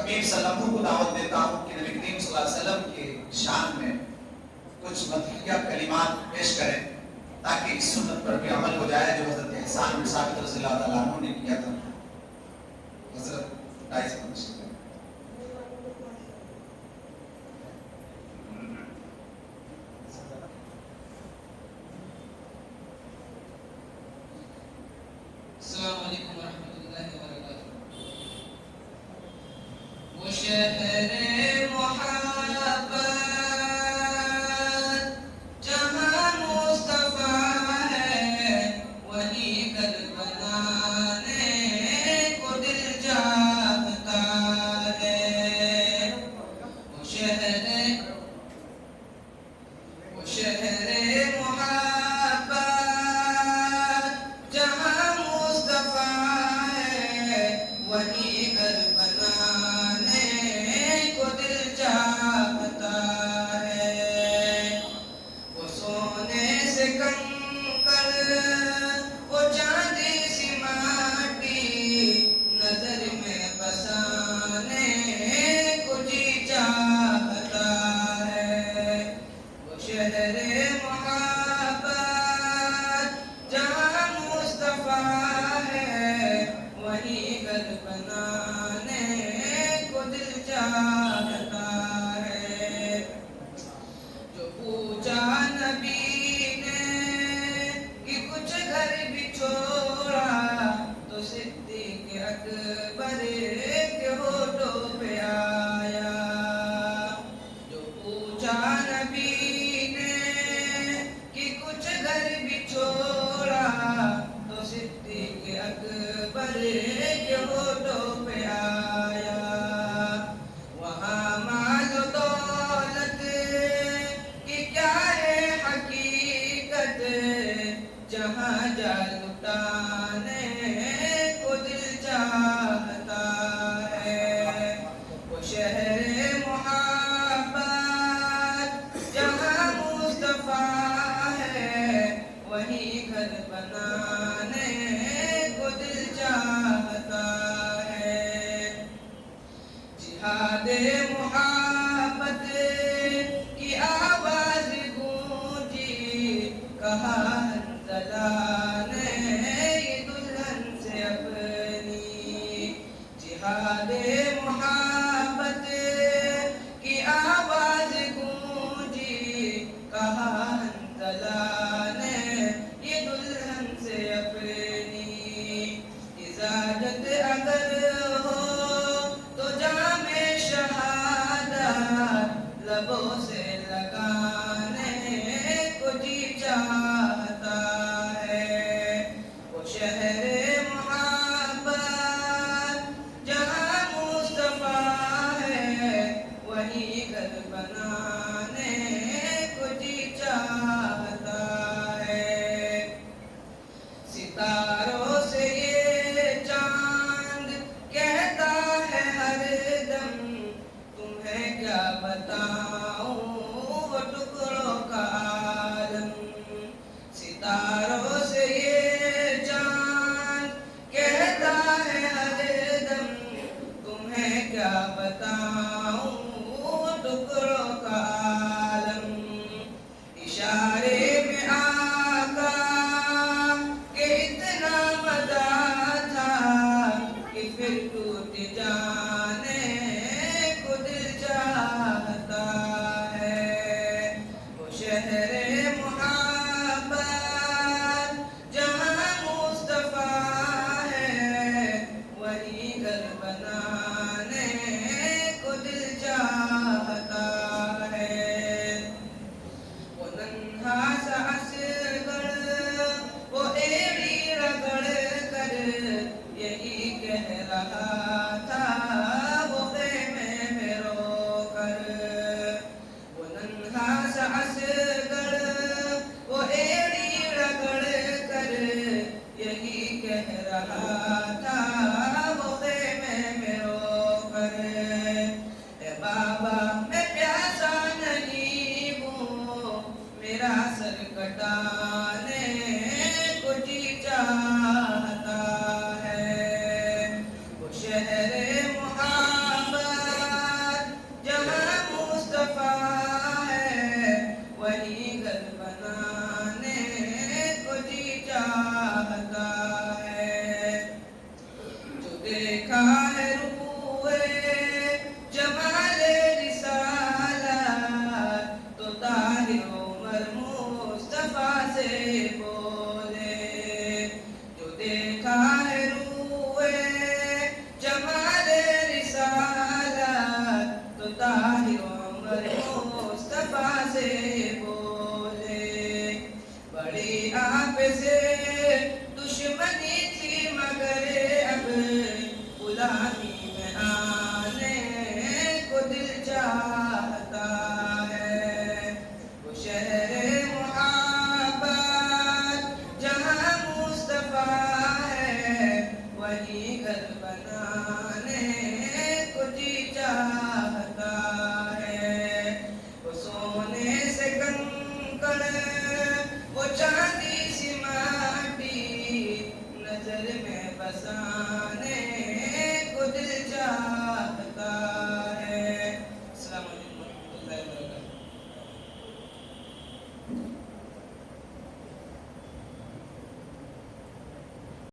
تمیم سلموں کو دعوت دیتا ہوں کہ نبی کریم صلی اللہ علیہ وسلم کے شان میں کچھ مدحیہ کلمات پیش کریں تاکہ اس سنت پر بھی عمل ہو جائے جو حضرت احسان بن ثابت رضی اللہ تعالیٰ عنہ نے کیا تھا. حضرت 22 منٹ. السلام علیکم ورحمۃ اللہ وبرکاتہ. وہ شہر محبت جہاں مصطفیٰ ہے وہی گھر بنانے کو دل چاہتا ہے. وہ شہر محبت جہاں مصطفیٰ ہے وہی گھر بنانے کو دل چاہتا ہے. وہ سونے سے کنکر وہ چاندی سی ماٹی نظر میں بسانے کو جی چاہتا ہے. وہ شہر محبت جہاں مصطفیٰ ہے وہی گھر بنانے کو دل چاہتا ہے. جو پوچھا نبی نے کہ کچھ گھر بھی چھوڑا تو صدیق اکبر کے ہونٹوں پہ آیا. جو پوچھا نبی نے کہ کچھ گھر بھی چھوڑا تو صدیق اکبر کے ہونٹوں پہ آیا. وہاں مال و دولت کی کیا ہے حقیقت جہاں جا لٹانے کو دل چاہتا ہے. وہ شہر محبت جہاں مصطفیٰ ہے وہی گھر بنانے کو دل چاہتا ہے. جہاد محبت کی آواز گونجی کہا حنظلہ نے یہ دلہن سے اپنی. جہاد محبت کی آواز گونجی کہا حنظلہ نے یہ دلہن سے اپنی. اجازت اگر ہو تو جام شہادت لبوں سے لگانے کو جی چاہتا ہے. وہ شہر محبت جہاں مصطفیٰ ہے وہی گھر بنانے کو جی چاہتا ہے. ستاروں سے یہ چاند کہتا ہے ہر دم تمہیں کیا بتاؤں وہ ٹکڑوں کا عالم. ستاروں سے یہ چاند کہتا ہے ہر دم تمہیں کیا بتاؤں وہ ٹکڑوں کا عالم. اشارے میں آقا کہ اتنا مزہ تھا کہ پھر ٹوٹ جانے کو دل چاہتا ہے. وہ شہر محبت جہاں مصطفیٰ ہے وہی گھر بنانے کو دل چاہتا ہے. وہ ننھا سا اصغر وہ ایڑی رگڑ کر یہی کہہ رہا تھا وہ خیمے میں رو کر. وہ ننھا سا اصغر وہ ایڑی رگڑ کر یہی کہہ رہا تھا وہ خیمے میں رو کر. اے بابا میں پیاسا نہیں ہوں میرا سر کٹانے کو جی چاہتا ہے. وہ شہر دیکھا ہے روئے جمال رسالت تو طاہر عمر مصطفیٰ سے بولے، جو دیکھا ہے روئے جمال رسالت تو طاہر عمر مصطفیٰ سے بولے، بڑی آپ سے دشمنی تھی مگر اب غلامی میں آنے کو دل چاہتا ہے، وہ شہر محبت جہاں مصطفیٰ ہے وہی گھر بنانے کو جی چاہتا ہے، وہ سونے سے کنکڑ وہ چاندی سی ماٹی نظر میں بسانے